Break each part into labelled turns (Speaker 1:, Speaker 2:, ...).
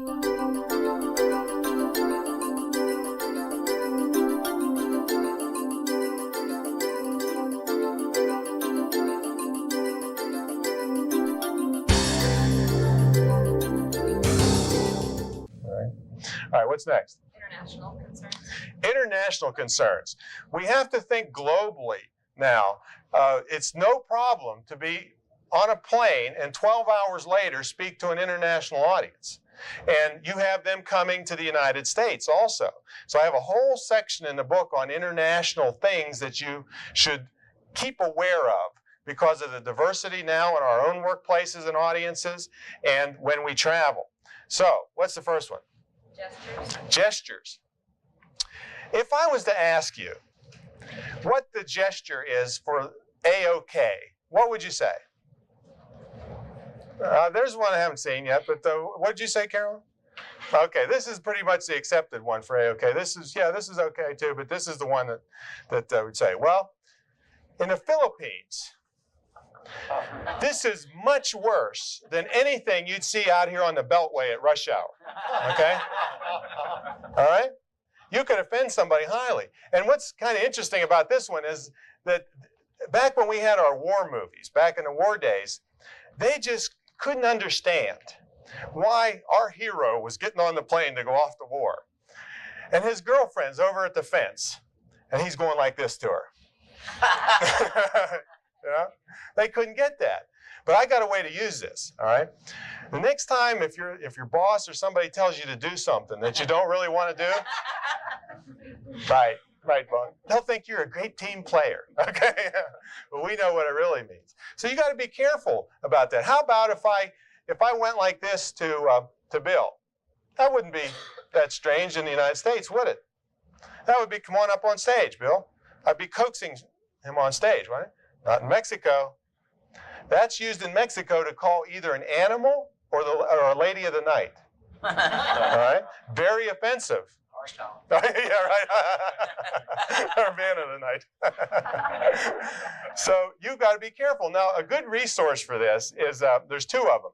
Speaker 1: All right, what's next?
Speaker 2: International concerns.
Speaker 1: International concerns. We have to think globally now. It's no problem to be on a plane and 12 hours later speak to an international audience. And you have them coming to the United States also. So I have a whole section in the book on international things that you should keep aware of because of the diversity now in our own workplaces and audiences and when we travel. So what's the first one?
Speaker 2: Gestures.
Speaker 1: Gestures. If I was to ask you what the gesture is for A-OK, what would you say? There's one I haven't seen yet, but what did you say, Carolyn? Okay, this is pretty much the accepted one for A-OK. This is okay too, but this is the one that I would say. Well, in the Philippines, this is much worse than anything you'd see out here on the Beltway at rush hour, okay? All right? You could offend somebody highly. And what's kind of interesting about this one is that back when we had our war movies, back in the war days, they just couldn't understand why our hero was getting on the plane to go off to war. And his girlfriend's over at the fence, and he's going like this to her. Yeah? They couldn't get that. But I got a way to use this, all right? The next time if your boss or somebody tells you to do something that you don't really want to do, right, Bunk, they'll think you're a great team player, okay? But we know what it really means. So you got to be careful about that. How about if I went like this to Bill? That wouldn't be that strange in the United States, would it? That would be, come on up on stage, Bill. I'd be coaxing him on stage, right? Not in Mexico. That's used in Mexico to call either an animal or a lady of the night. All right? Very offensive.
Speaker 3: Harsh tone.
Speaker 1: Yeah, right. Or man of the night. So you've got to be careful. Now, a good resource for this is, there's two of them.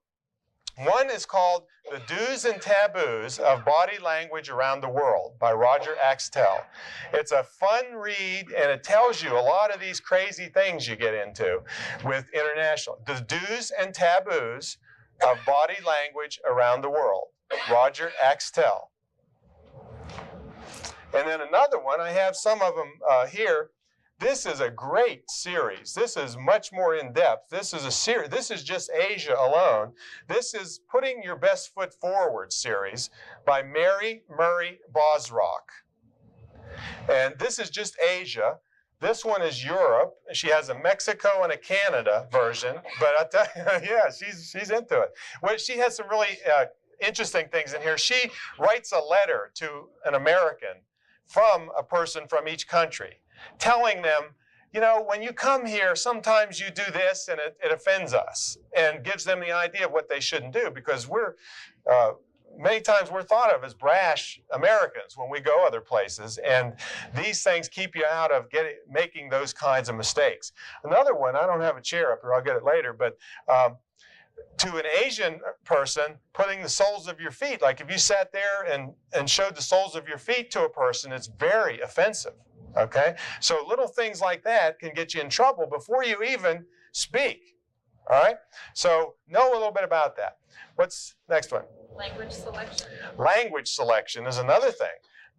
Speaker 1: One is called The Do's and Taboos of Body Language Around the World by Roger Axtell. It's a fun read, and it tells you a lot of these crazy things you get into with international. The Do's and Taboos of Body Language Around the World, Roger Axtell. And then another one, I have some of them here. This is a great series. This is much more in-depth. This is a series. This is just Asia alone. This is Putting Your Best Foot Forward series by Mary Murray Bosrock. And this is just Asia. This one is Europe. She has a Mexico and a Canada version. But I tell you, yeah, she's into it. Well, she has some really interesting things in here. She writes a letter to an American from a person from each country, telling them, you know, when you come here, sometimes you do this and it offends us, and gives them the idea of what they shouldn't do, because many times we're thought of as brash Americans when we go other places, and these things keep you out of making those kinds of mistakes. Another one, I don't have a chair up here, I'll get it later, but to an Asian person, putting the soles of your feet, like if you sat there and showed the soles of your feet to a person, it's very offensive. Okay, so little things like that can get you in trouble before you even speak. All right, so know a little bit about that. What's next one?
Speaker 2: Language selection.
Speaker 1: Language selection is another thing.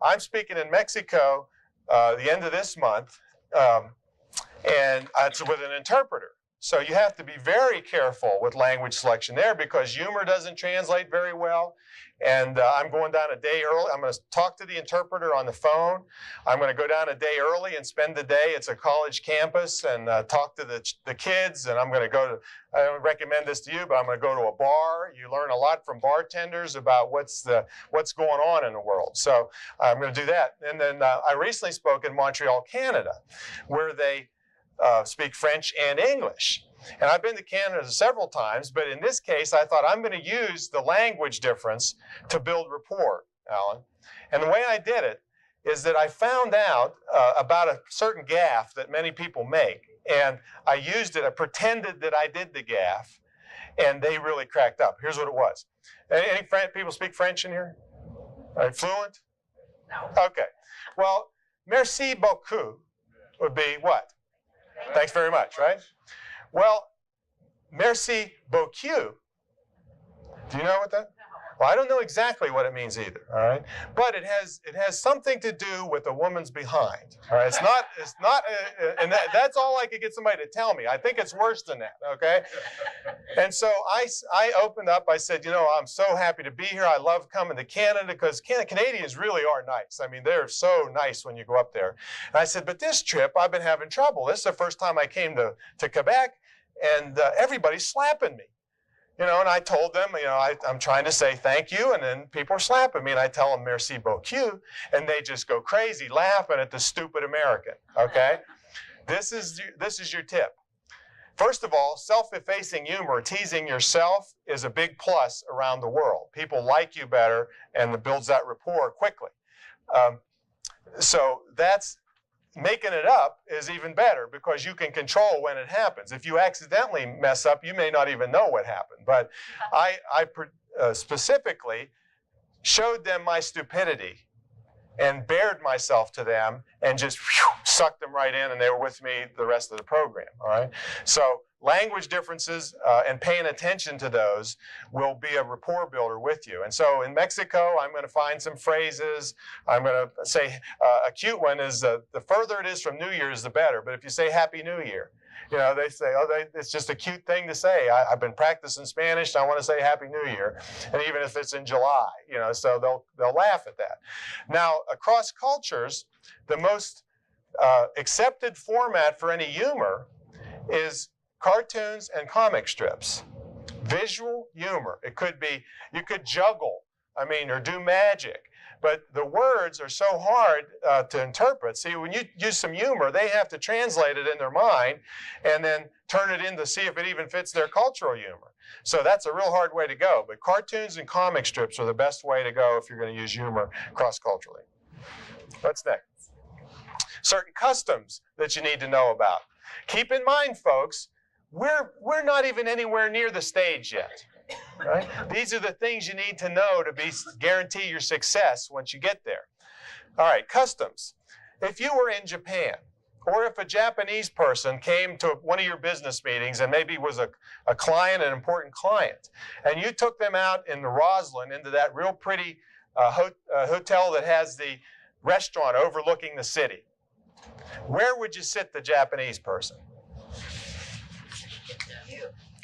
Speaker 1: I'm speaking in Mexico the end of this month, and it's with an interpreter. So you have to be very careful with language selection there, because humor doesn't translate very well. And I'm going down a day early. I'm going to talk to the interpreter on the phone. I'm going to go down a day early and spend the day. It's a college campus, and talk to the kids. And I'm going to go to, I don't recommend this to you, but I'm going to go to a bar. You learn a lot from bartenders about what's going on in the world. So I'm going to do that. And then I recently spoke in Montreal, Canada, where they speak French and English. And I've been to Canada several times, but in this case, I thought I'm going to use the language difference to build rapport, Alan. And the way I did it is that I found out about a certain gaffe that many people make. And I used it, I pretended that I did the gaffe. And they really cracked up. Here's what it was. Any people speak French in here? Are you fluent?
Speaker 2: No.
Speaker 1: Okay. Well, merci beaucoup would be what? Thanks very much, right? Well, merci beaucoup. Do you know what that? Well, I don't know exactly what it means either, all right? But it has something to do with a woman's behind, all right? It's not, and that's all I could get somebody to tell me. I think it's worse than that, okay? And so I opened up, I said, you know, I'm so happy to be here. I love coming to Canada because Canadians really are nice. I mean, they're so nice when you go up there. And I said, but this trip, I've been having trouble. This is the first time I came to Quebec, and everybody's slapping me. You know, and I told them, you know, I'm trying to say thank you, and then people are slapping me, and I tell them merci beaucoup, and they just go crazy laughing at the stupid American, okay? This is your tip. First of all, self-effacing humor, teasing yourself, is a big plus around the world. People like you better, and it builds that rapport quickly. So that's making it up is even better because you can control when it happens. If you accidentally mess up, you may not even know what happened. But I specifically showed them my stupidity and bared myself to them and just sucked them right in, and they were with me the rest of the program, all right? So language differences and paying attention to those will be a rapport builder with you. And so in Mexico, I'm going to find some phrases. I'm going to say a cute one is the further it is from New Year's, the better. But if you say Happy New Year, you know, they say, oh, it's just a cute thing to say. I've been practicing Spanish. I want to say Happy New Year. And even if it's in July, you know, so they'll laugh at that. Now, across cultures, the most accepted format for any humor is cartoons and comic strips. Visual humor. It could be, you could juggle, or do magic. But the words are so hard to interpret. See, when you use some humor, they have to translate it in their mind and then turn it in to see if it even fits their cultural humor. So that's a real hard way to go. But cartoons and comic strips are the best way to go if you're going to use humor cross-culturally. What's next? Certain customs that you need to know about. Keep in mind, folks, we're not even anywhere near the stage yet. Right? These are the things you need to know to guarantee your success once you get there. All right, customs. If you were in Japan, or if a Japanese person came to one of your business meetings and maybe was a client, an important client, and you took them out in the Roslyn into that real pretty hotel that has the restaurant overlooking the city, where would you sit the Japanese person?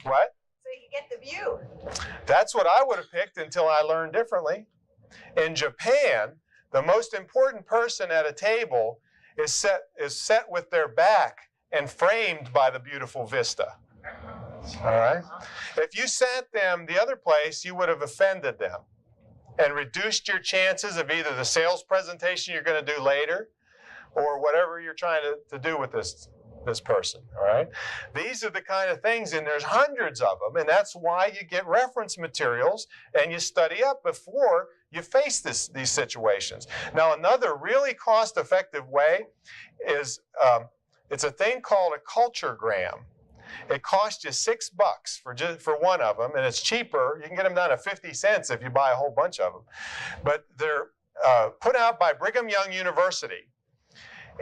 Speaker 1: What?
Speaker 3: Get the view.
Speaker 1: That's what I would have picked until I learned differently. In Japan, the most important person at a table is set with their back and framed by the beautiful vista. All right? If you sat them the other place, you would have offended them and reduced your chances of either the sales presentation you're going to do later or whatever you're trying to do with this person, all right? These are the kind of things, and there's hundreds of them, and that's why you get reference materials and you study up before you face these situations. Now, another really cost-effective way is it's a thing called a culturegram. It costs you $6 for one of them, and it's cheaper. You can get them down to 50 cents if you buy a whole bunch of them. But they're put out by Brigham Young University.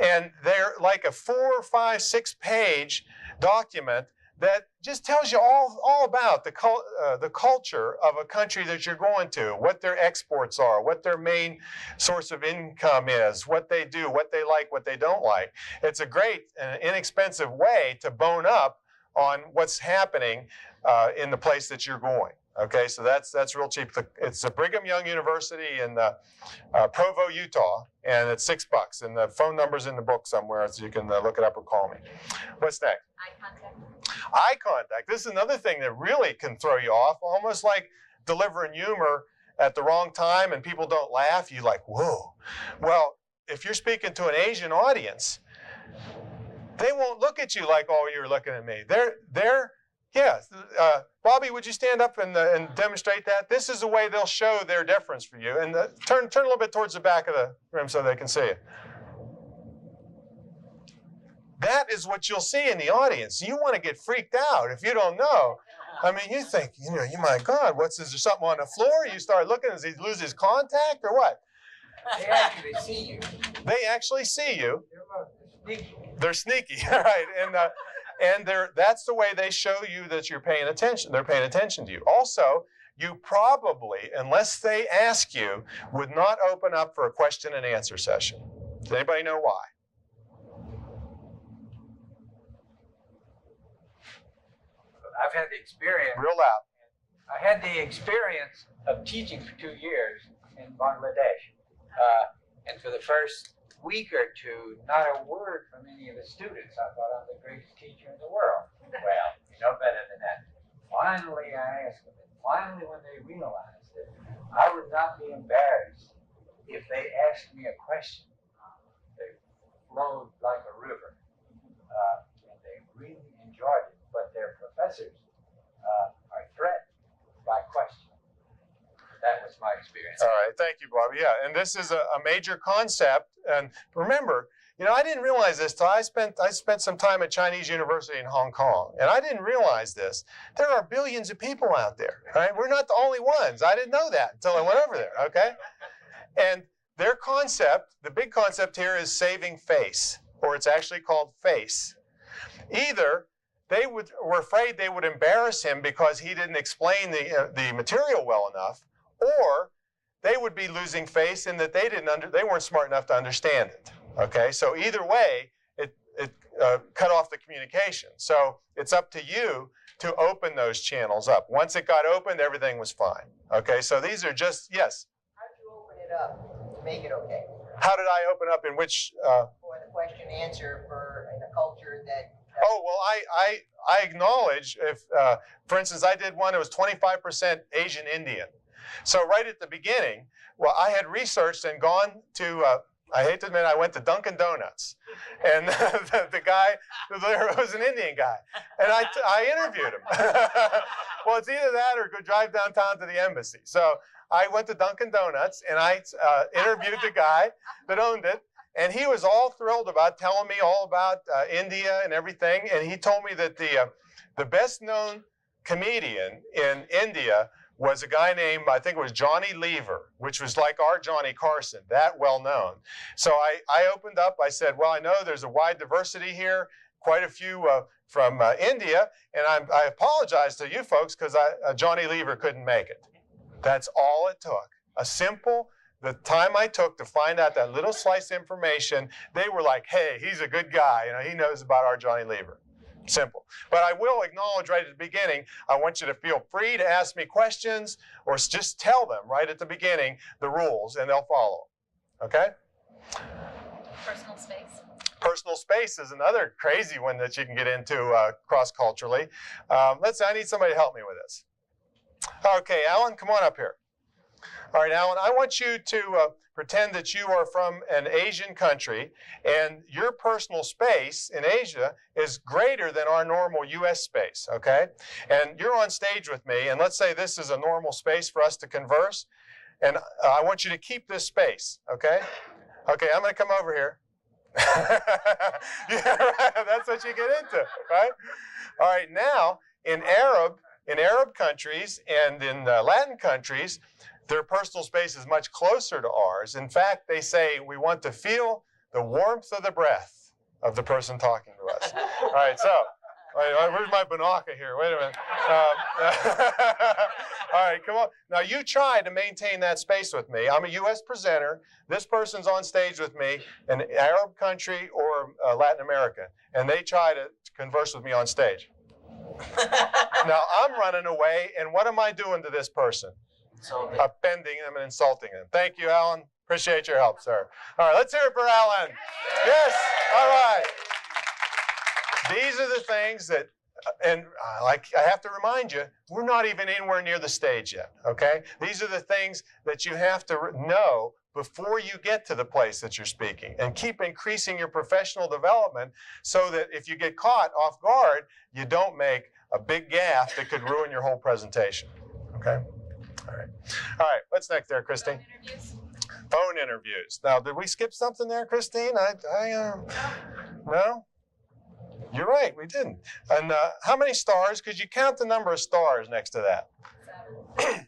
Speaker 1: And they're like a 4, 5, 6-page document that just tells you all about the culture of a country that you're going to, what their exports are, what their main source of income is, what they do, what they like, what they don't like. It's a great and inexpensive way to bone up on what's happening in the place that you're going. Okay, so that's real cheap. It's a Brigham Young University in Provo, Utah, and it's $6. And the phone number's in the book somewhere, so you can look it up or call me. What's next?
Speaker 2: Eye contact.
Speaker 1: Eye contact. This is another thing that really can throw you off, almost like delivering humor at the wrong time and people don't laugh. You're like, whoa. Well, if you're speaking to an Asian audience, they won't look at you like, oh, you're looking at me. Yeah, Bobby, would you stand up and demonstrate that? This is the way they'll show their deference for you. And turn a little bit towards the back of the room so they can see it. That is what you'll see in the audience. You want to get freaked out if you don't know. I mean, you think, you my God, is there something on the floor? You start looking, does he lose his contact or what?
Speaker 3: They actually see you.
Speaker 1: They actually see you.
Speaker 3: They're sneaky.
Speaker 1: They're sneaky, right? And that's the way they show you that you're paying attention. They're paying attention to you. Also, you probably, unless they ask you, would not open up for a question and answer session. Does anybody know why?
Speaker 3: I've had the experience.
Speaker 1: Real loud.
Speaker 3: I had the experience of teaching for 2 years in Bangladesh. And for the first week or two, not a word from any of the students. I thought I'm the greatest teacher in the world. Well, you know better than that. Finally, I asked them, and finally when they realized that I would not be embarrassed if they asked me a question, they flowed like a river. And they really enjoyed it. But their professors are threatened by questions. That was my experience.
Speaker 1: All right, thank you, Bobby. Yeah, and this is a major concept. And remember, I didn't realize this till I spent some time at Chinese University in Hong Kong, and I didn't realize this. There are billions of people out there, right? We're not the only ones. I didn't know that until I went over there, okay? And their concept, the big concept here is saving face, or it's actually called face. Either they were afraid they would embarrass him because he didn't explain the material well enough, or they would be losing face in that they weren't smart enough to understand it. Okay, so either way, it cut off the communication. So it's up to you to open those channels up. Once it got opened, everything was fine. Okay, so these are just, yes?
Speaker 4: How did you open it up to make it okay?
Speaker 1: How did I open up in which?
Speaker 4: For the question answer in a culture that.
Speaker 1: Oh, well, I acknowledge if, for instance, I did one that was 25% Asian Indian. So right at the beginning, well, I had researched and gone to, I hate to admit, I went to Dunkin' Donuts. And the guy there was an Indian guy. And I interviewed him. Well, it's either that or go drive downtown to the embassy. So I went to Dunkin' Donuts and I interviewed the guy that owned it. And he was all thrilled about telling me all about India and everything. And he told me that the best known comedian in India was a guy named, I think it was Johnny Lever, which was like our Johnny Carson, that well known. So I opened up, I said, well, I know there's a wide diversity here, quite a few from India, and I apologize to you folks because Johnny Lever couldn't make it. That's all it took. The time I took to find out that little slice of information, they were like, hey, he's a good guy. He knows about our Johnny Lever. Simple. But I will acknowledge right at the beginning, I want you to feel free to ask me questions or just tell them right at the beginning the rules and they'll follow. Okay?
Speaker 2: Personal space.
Speaker 1: Personal space is another crazy one that you can get into cross-culturally. I need somebody to help me with this. Okay, Alan, come on up here. All right, Alan, I want you to pretend that you are from an Asian country and your personal space in Asia is greater than our normal U.S. space, okay? And you're on stage with me, and let's say this is a normal space for us to converse, and I want you to keep this space, okay? Okay, I'm going to come over here. Yeah, right, that's what you get into, right? All right, now, in Arab countries and in Latin countries, their personal space is much closer to ours. In fact, they say we want to feel the warmth of the breath of the person talking to us. All right, so, where's my Banaka here? Wait a minute. All right, come on. Now, you try to maintain that space with me. I'm a U.S. presenter. This person's on stage with me, an Arab country or Latin America, and they try to converse with me on stage. Now, I'm running away, and what am I doing to this person? Offending them and insulting them. Thank you, Alan. Appreciate your help, sir. All right, let's hear it for Alan. Yes, all right. These are the things that, and I have to remind you, we're not even anywhere near the stage yet, okay? These are the things that you have to know before you get to the place that you're speaking, and keep increasing your professional development so that if you get caught off guard, you don't make a big gaffe that could ruin your whole presentation, okay? All right. All right, what's next there, Christine?
Speaker 2: Phone interviews.
Speaker 1: Phone interviews. Now, did we skip something there, Christine? No? You're right, we didn't. And how many stars? Could you count the number of stars next to that?
Speaker 2: 7.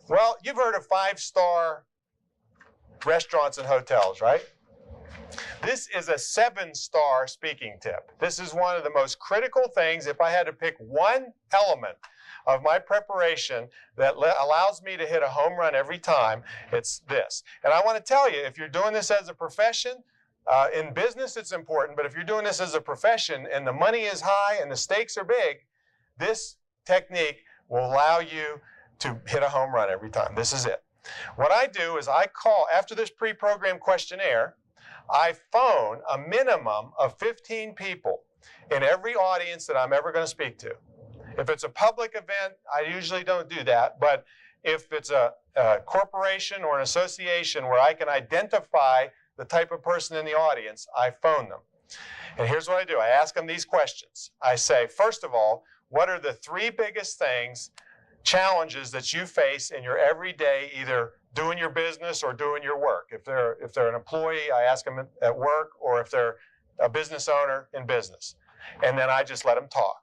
Speaker 1: Well, you've heard of 5-star restaurants and hotels, right? This is a 7-star speaking tip. This is one of the most critical things. If I had to pick one element of my preparation that allows me to hit a home run every time, it's this. And I want to tell you, if you're doing this as a profession, in business it's important, but if you're doing this as a profession and the money is high and the stakes are big, this technique will allow you to hit a home run every time. This is it. What I do is I call, after this pre-programmed questionnaire, I phone a minimum of 15 people in every audience that I'm ever going to speak to. If it's a public event, I usually don't do that, but if it's a corporation or an association where I can identify the type of person in the audience, I phone them. And here's what I do. I ask them these questions. I say, first of all, what are the 3 biggest challenges that you face in your everyday, either doing your business or doing your work? If they're an employee, I ask them at work, or if they're a business owner in business. And then I just let them talk.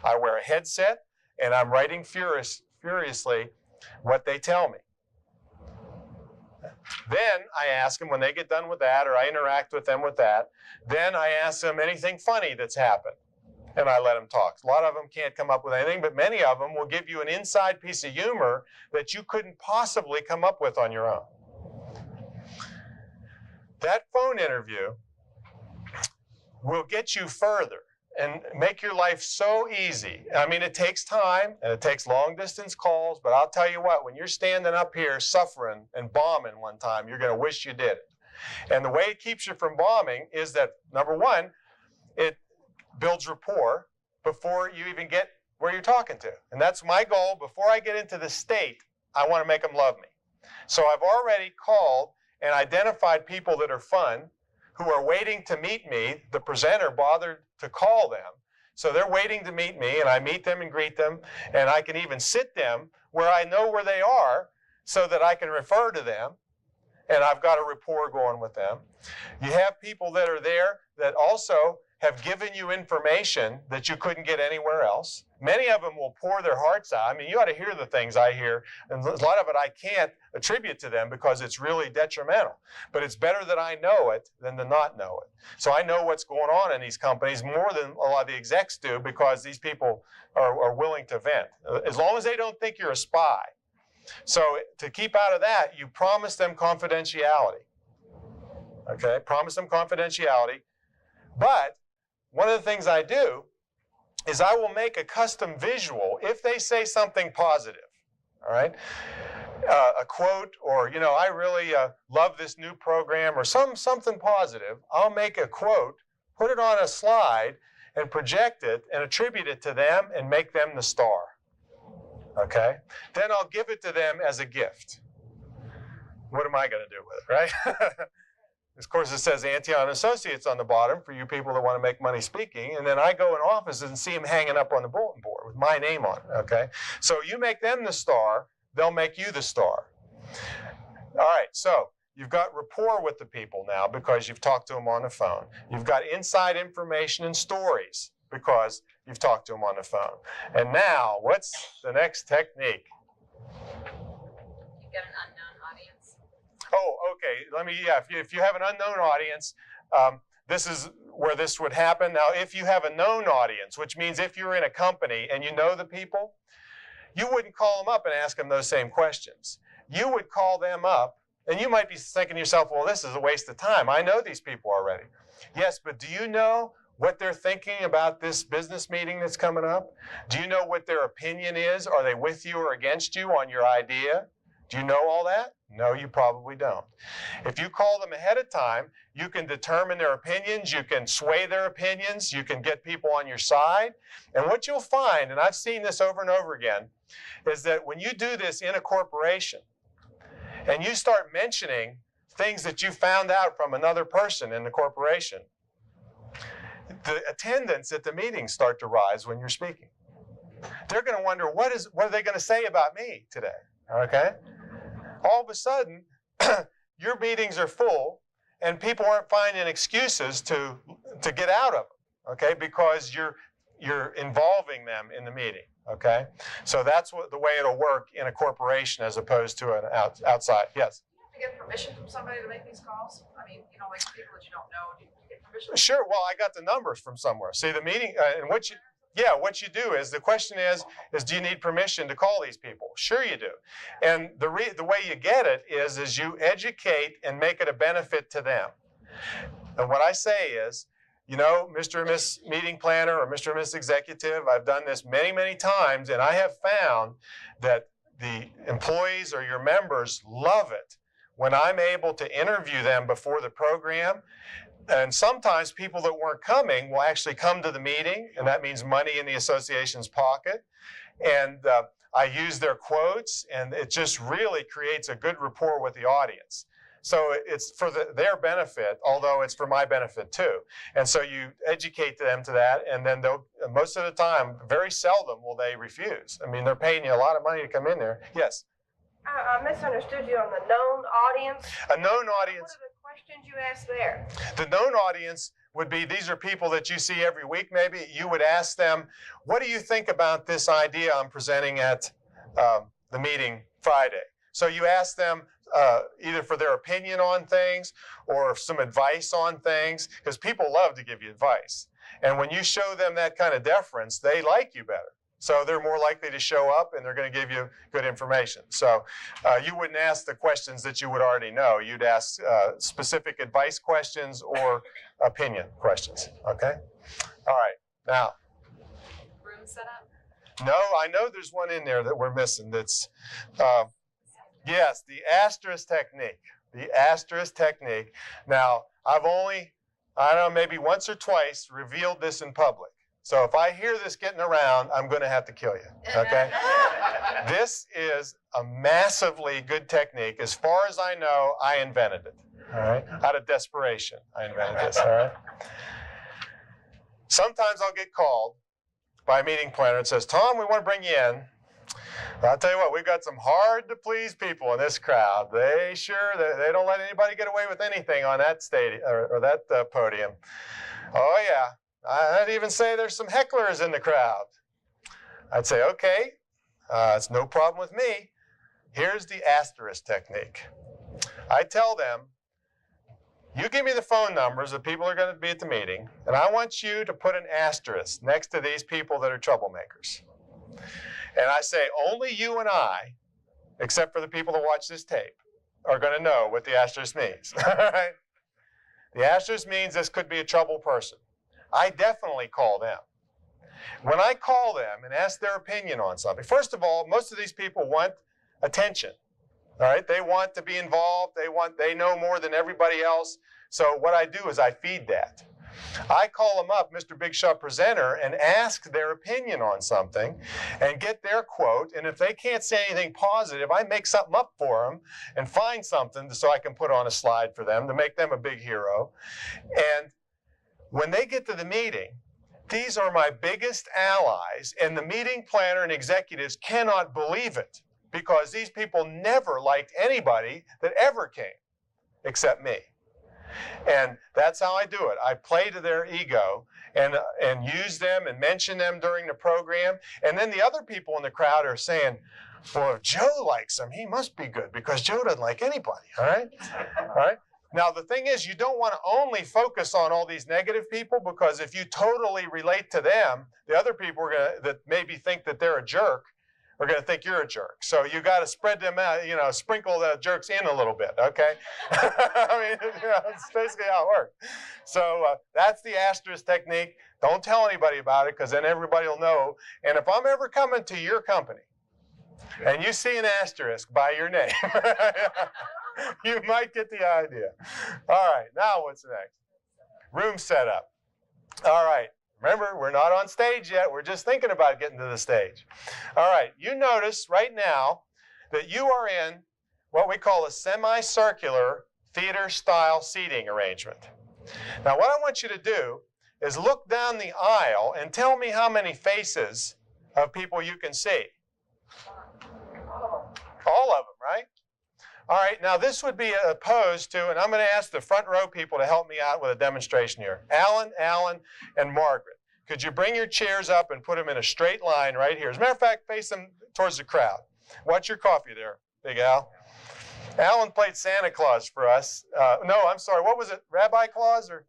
Speaker 1: I wear a headset and I'm writing furiously what they tell me. Then I ask them, when they get done with that, or I interact with them with that, then I ask them anything funny that's happened. And I let them talk. A lot of them can't come up with anything, but many of them will give you an inside piece of humor that you couldn't possibly come up with on your own. That phone interview will get you further and make your life so easy. I mean, it takes time and it takes long distance calls, but I'll tell you what, when you're standing up here suffering and bombing one time, you're going to wish you did it. And the way it keeps you from bombing is that, number one, it builds rapport before you even get where you're talking to. And that's my goal. Before I get into the state, I want to make them love me. So I've already called and identified people that are fun, who are waiting to meet me. The presenter bothered to call them. So they're waiting to meet me, and I meet them and greet them, and I can even sit them where I know where they are so that I can refer to them, and I've got a rapport going with them. You have people that are there that also have given you information that you couldn't get anywhere else. Many of them will pour their hearts out. I mean, you ought to hear the things I hear, and a lot of it I can't attribute to them because it's really detrimental. But it's better that I know it than to not know it. So I know what's going on in these companies more than a lot of the execs do, because these people are willing to vent, as long as they don't think you're a spy. So to keep out of that, you promise them confidentiality. Okay, promise them confidentiality. But one of the things I do is I will make a custom visual if they say something positive, all right? A quote, or, you know, I really love this new program, or something positive. I'll make a quote, put it on a slide, and project it and attribute it to them and make them the star, okay? Then I'll give it to them as a gift. What am I going to do with it, right? Of course, it says Antion Associates on the bottom for you people that want to make money speaking. And then I go in offices and see them hanging up on the bulletin board with my name on it, okay? So you make them the star, they'll make you the star. All right, so you've got rapport with the people now because you've talked to them on the phone. You've got inside information and stories because you've talked to them on the phone. And now, what's the next technique?
Speaker 2: You get an unknown audience.
Speaker 1: Oh, okay. If you have an unknown audience, this is where this would happen. Now, if you have a known audience, which means if you're in a company and you know the people, you wouldn't call them up and ask them those same questions. You would call them up, and you might be thinking to yourself, well, this is a waste of time. I know these people already. Yes, but do you know what they're thinking about this business meeting that's coming up? Do you know what their opinion is? Are they with you or against you on your idea? Do you know all that? No, you probably don't. If you call them ahead of time, you can determine their opinions, you can sway their opinions, you can get people on your side. And what you'll find, and I've seen this over and over again, is that when you do this in a corporation and you start mentioning things that you found out from another person in the corporation, the attendance at the meetings start to rise when you're speaking. They're going to wonder, what are they going to say about me today? Okay? All of a sudden, your meetings are full and people aren't finding excuses to get out of them. okay, because you're involving them in the meeting, okay? So that's the way it'll work in a corporation as opposed to an outside. Yes?
Speaker 5: Do you have to get permission from somebody to make these calls? I mean, you know, like people that you don't know, do you get permission?
Speaker 1: Sure. Well, I got the numbers from somewhere. See, the meeting, and what you do is, the question is do you need permission to call these people? Sure you do. And the way you get it is you educate and make it a benefit to them. And what I say is, you know, Mr. and Miss Meeting Planner or Mr. and Miss Executive, I've done this many, many times, and I have found that the employees or your members love it when I'm able to interview them before the program. And sometimes people that weren't coming will actually come to the meeting, and that means money in the association's pocket. And I use their quotes, and it just really creates a good rapport with the audience. So it's for their benefit, although it's for my benefit too. And so you educate them to that, and then most of the time, very seldom will they refuse. I mean, they're paying you a lot of money to come in there. Yes?
Speaker 6: I misunderstood you on the known audience.
Speaker 1: A known audience.
Speaker 6: What are the questions you asked there?
Speaker 1: The known audience would be, these are people that you see every week maybe. You would ask them, what do you think about this idea I'm presenting at the meeting Friday? So you ask them either for their opinion on things or some advice on things, because people love to give you advice. And when you show them that kind of deference, they like you better. So they're more likely to show up, and they're going to give you good information. So you wouldn't ask the questions that you would already know. You'd ask specific advice questions or opinion questions, okay? All right, now.
Speaker 2: Room set up?
Speaker 1: No, I know there's one in there that we're missing. That's, yes, the asterisk technique. The asterisk technique. Now, I've only, I don't know, maybe once or twice revealed this in public. So if I hear this getting around, I'm going to have to kill you, okay? This is a massively good technique. As far as I know, I invented it, all right? Out of desperation, I invented this, all right? Sometimes I'll get called by a meeting planner and says, Tom, we want to bring you in. But I'll tell you what, we've got some hard-to-please people in this crowd. They don't let anybody get away with anything on that stage or that podium. Oh, yeah. I'd even say there's some hecklers in the crowd. I'd say, okay, it's no problem with me. Here's the asterisk technique. I tell them, you give me the phone numbers of people who are going to be at the meeting, and I want you to put an asterisk next to these people that are troublemakers. And I say, only you and I, except for the people that watch this tape, are going to know what the asterisk means. All right? The asterisk means this could be a trouble person. I definitely call them. When I call them and ask their opinion on something, first of all, most of these people want attention. All right, they want to be involved. They know more than everybody else. So what I do is I feed that. I call them up, Mr. Big Shot Presenter, and ask their opinion on something and get their quote. And if they can't say anything positive, I make something up for them and find something so I can put on a slide for them to make them a big hero. And when they get to the meeting, these are my biggest allies, and the meeting planner and executives cannot believe it because these people never liked anybody that ever came except me. And that's how I do it. I play to their ego and use them and mention them during the program. And then the other people in the crowd are saying, well, if Joe likes him, he must be good because Joe doesn't like anybody, all right? All right? Now, the thing is, you don't want to only focus on all these negative people because if you totally relate to them, the other people that maybe think that they're a jerk are going to think you're a jerk. So you got to spread them out, you know, sprinkle the jerks in a little bit, okay? I mean, you know, it's basically how it works. So that's the asterisk technique. Don't tell anybody about it because then everybody will know. And if I'm ever coming to your company and you see an asterisk by your name, you might get the idea. All right, now what's next? Room setup. All right, remember, we're not on stage yet. We're just thinking about getting to the stage. All right, you notice right now that you are in what we call a semicircular theater-style seating arrangement. Now, what I want you to do is look down the aisle and tell me how many faces of people you can see. All of them, right? All right, now this would be opposed to, and I'm going to ask the front row people to help me out with a demonstration here. Alan, and Margaret. Could you bring your chairs up and put them in a straight line right here? As a matter of fact, face them towards the crowd. Watch your coffee there, Big Al. Alan played Santa Claus for us. No, I'm sorry. What was it? Rabbi Claus or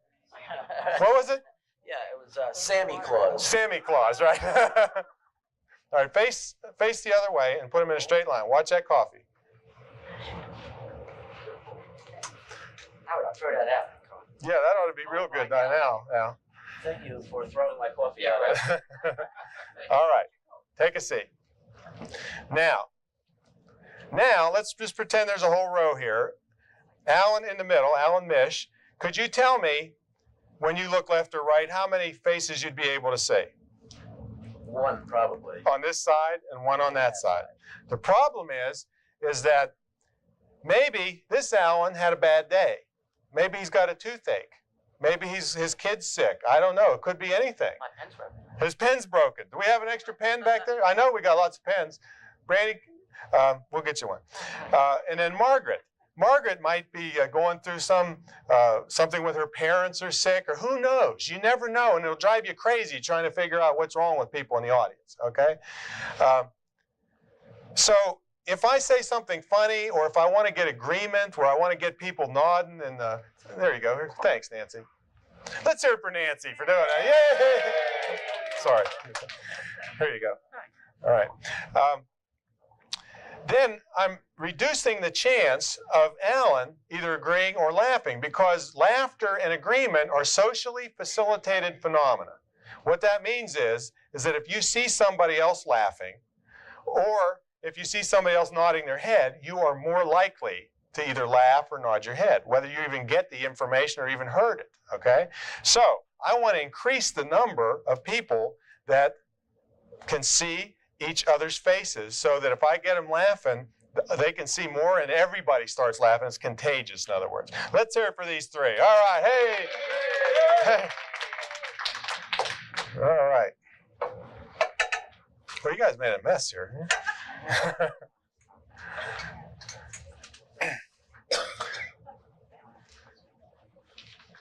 Speaker 1: what was it?
Speaker 7: Yeah, it was Sammy Claus.
Speaker 1: Sammy Claus, right? All right, face the other way and put them in a straight line. Watch that coffee.
Speaker 7: How would I throw that out?
Speaker 1: Yeah, that ought to be real good by now. Al.
Speaker 7: Thank you for throwing my coffee out.
Speaker 1: All right, take a seat. Now, let's just pretend there's a whole row here. Alan in the middle, Alan Mish. Could you tell me, when you look left or right, how many faces you'd be able to see?
Speaker 7: One, probably.
Speaker 1: On this side and one on that side. The problem is that maybe this Alan had a bad day. Maybe he's got a toothache. Maybe his kid's sick. I don't know. It could be anything.
Speaker 7: My pen's broken.
Speaker 1: His pen's broken. Do we have an extra pen back there? I know we got lots of pens. Brandy, we'll get you one. And then Margaret. Margaret might be going through something with her parents are sick, or who knows? You never know, and it'll drive you crazy trying to figure out what's wrong with people in the audience, okay? So if I say something funny, or if I want to get agreement, or I want to get people nodding, and there you go. Thanks, Nancy. Let's hear it for Nancy for doing that. Yay! Sorry. Here you go. All right. Then I'm reducing the chance of Alan either agreeing or laughing, because laughter and agreement are socially facilitated phenomena. What that means is that if you see somebody else laughing, or if you see somebody else nodding their head, you are more likely to either laugh or nod your head, whether you even get the information or even heard it, okay? So I want to increase the number of people that can see each other's faces, so that if I get them laughing, they can see more and everybody starts laughing. It's contagious, in other words. Let's hear it for these three. All right, hey. Hey. All right. Well, you guys made a mess here.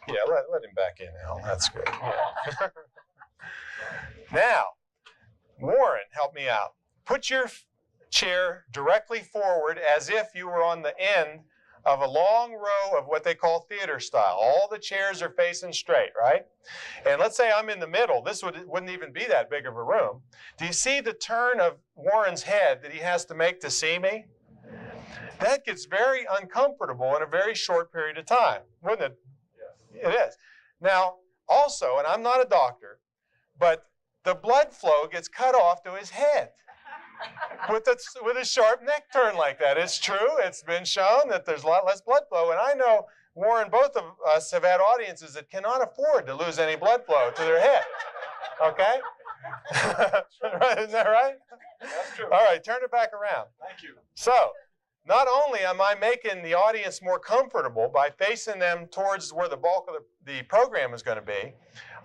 Speaker 1: Yeah, let him back in, Al. That's good. Yeah. Now, Warren, help me out. Put your chair directly forward as if you were on the end of a long row of what they call theater style. All the chairs are facing straight, right? And let's say I'm in the middle. This wouldn't even be that big of a room. Do you see the turn of Warren's head that he has to make to see me? That gets very uncomfortable in a very short period of time, wouldn't it? Yes. It is. Now, also, and I'm not a doctor, but the blood flow gets cut off to his head with a sharp neck turn like that. It's true. It's been shown that there's a lot less blood flow. And I know, Warren, both of us have had audiences that cannot afford to lose any blood flow to their head. Okay? Isn't that right?
Speaker 8: That's true.
Speaker 1: All right, turn it back around.
Speaker 8: Thank you.
Speaker 1: So, not only am I making the audience more comfortable by facing them towards where the bulk of the program is going to be,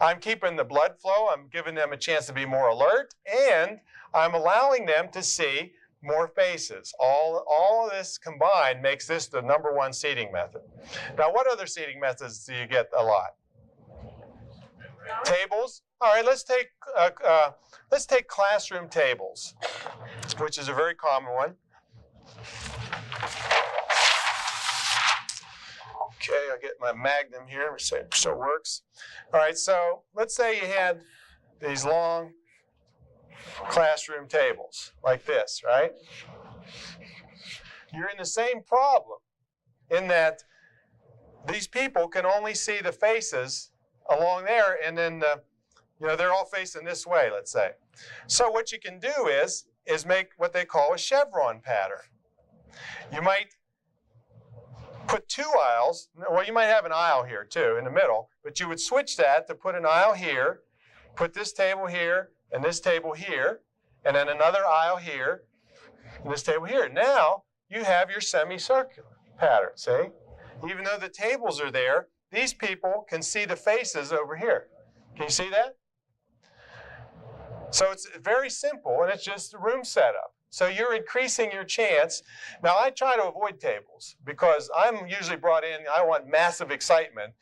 Speaker 1: I'm keeping the blood flow, I'm giving them a chance to be more alert, and I'm allowing them to see more faces. All of this combined makes this the #1 seating method. Now, what other seating methods do you get a lot? Tables. All right, let's take classroom tables, which is a very common one. Okay, I'll get my Magnum here so it works. All right, so let's say you had these long classroom tables like this, right? You're in the same problem in that these people can only see the faces along there, and then they're all facing this way, let's say. So what you can do is make what they call a chevron pattern. You might put 2 aisles, well, you might have an aisle here too in the middle, but you would switch that to put an aisle here, put this table here, and this table here, and then another aisle here, and this table here. Now, you have your semicircular pattern, see? Even though the tables are there, these people can see the faces over here. Can you see that? So it's very simple, and it's just a room setup. So you're increasing your chance. Now, I try to avoid tables because I'm usually brought in, I want massive excitement,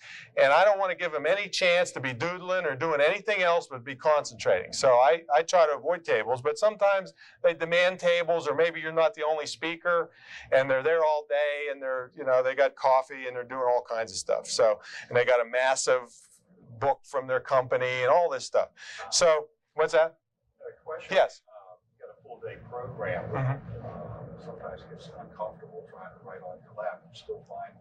Speaker 1: and I don't want to give them any chance to be doodling or doing anything else but be concentrating. So I try to avoid tables, but sometimes they demand tables, or maybe you're not the only speaker and they're there all day and they're, you know, they got coffee and they're doing all kinds of stuff. So, and they got a massive book from their company and all this stuff. So, what's that?
Speaker 8: A question.
Speaker 1: Yes.
Speaker 8: You got a full day program. Sometimes it gets uncomfortable trying to write on your lap and still find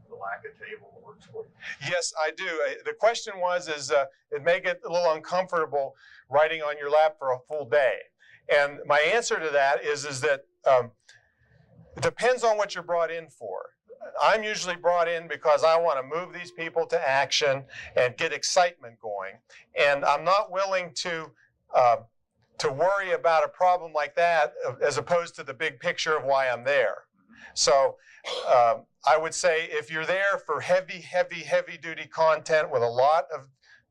Speaker 8: the lack of table works for you.
Speaker 1: Yes, I do. The question was, it may get a little uncomfortable writing on your lap for a full day. And my answer to that is that it depends on what you're brought in for. I'm usually brought in because I want to move these people to action and get excitement going. And I'm not willing to worry about a problem like that as opposed to the big picture of why I'm there. So I would say if you're there for heavy duty content with a lot of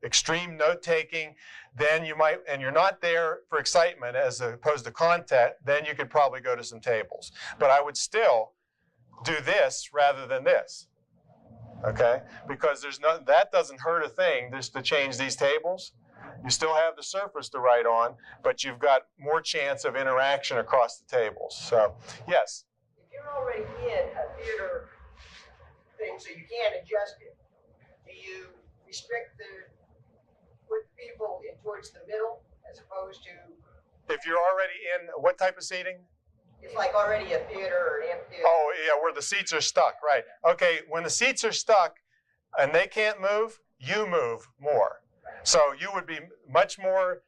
Speaker 1: extreme note taking, then you might, and you're not there for excitement as opposed to content, then you could probably go to some tables. But I would still do this rather than this, okay? Because that doesn't hurt a thing just to change these tables. You still have the surface to write on, but you've got more chance of interaction across the tables. So, yes?
Speaker 4: If you're already in a theater thing, so you can't adjust it, do you put people in towards the middle as opposed to?
Speaker 1: If you're already in, what type of seating?
Speaker 4: It's like already a theater or an amphitheater.
Speaker 1: Oh, yeah, where the seats are stuck, right. Okay, when the seats are stuck and they can't move, you move more. So you would be much more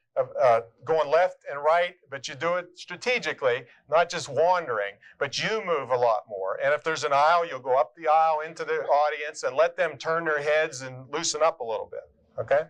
Speaker 1: going left and right, but you do it strategically, not just wandering, but you move a lot more. And if there's an aisle, you'll go up the aisle into the audience and let them turn their heads and loosen up a little bit, okay?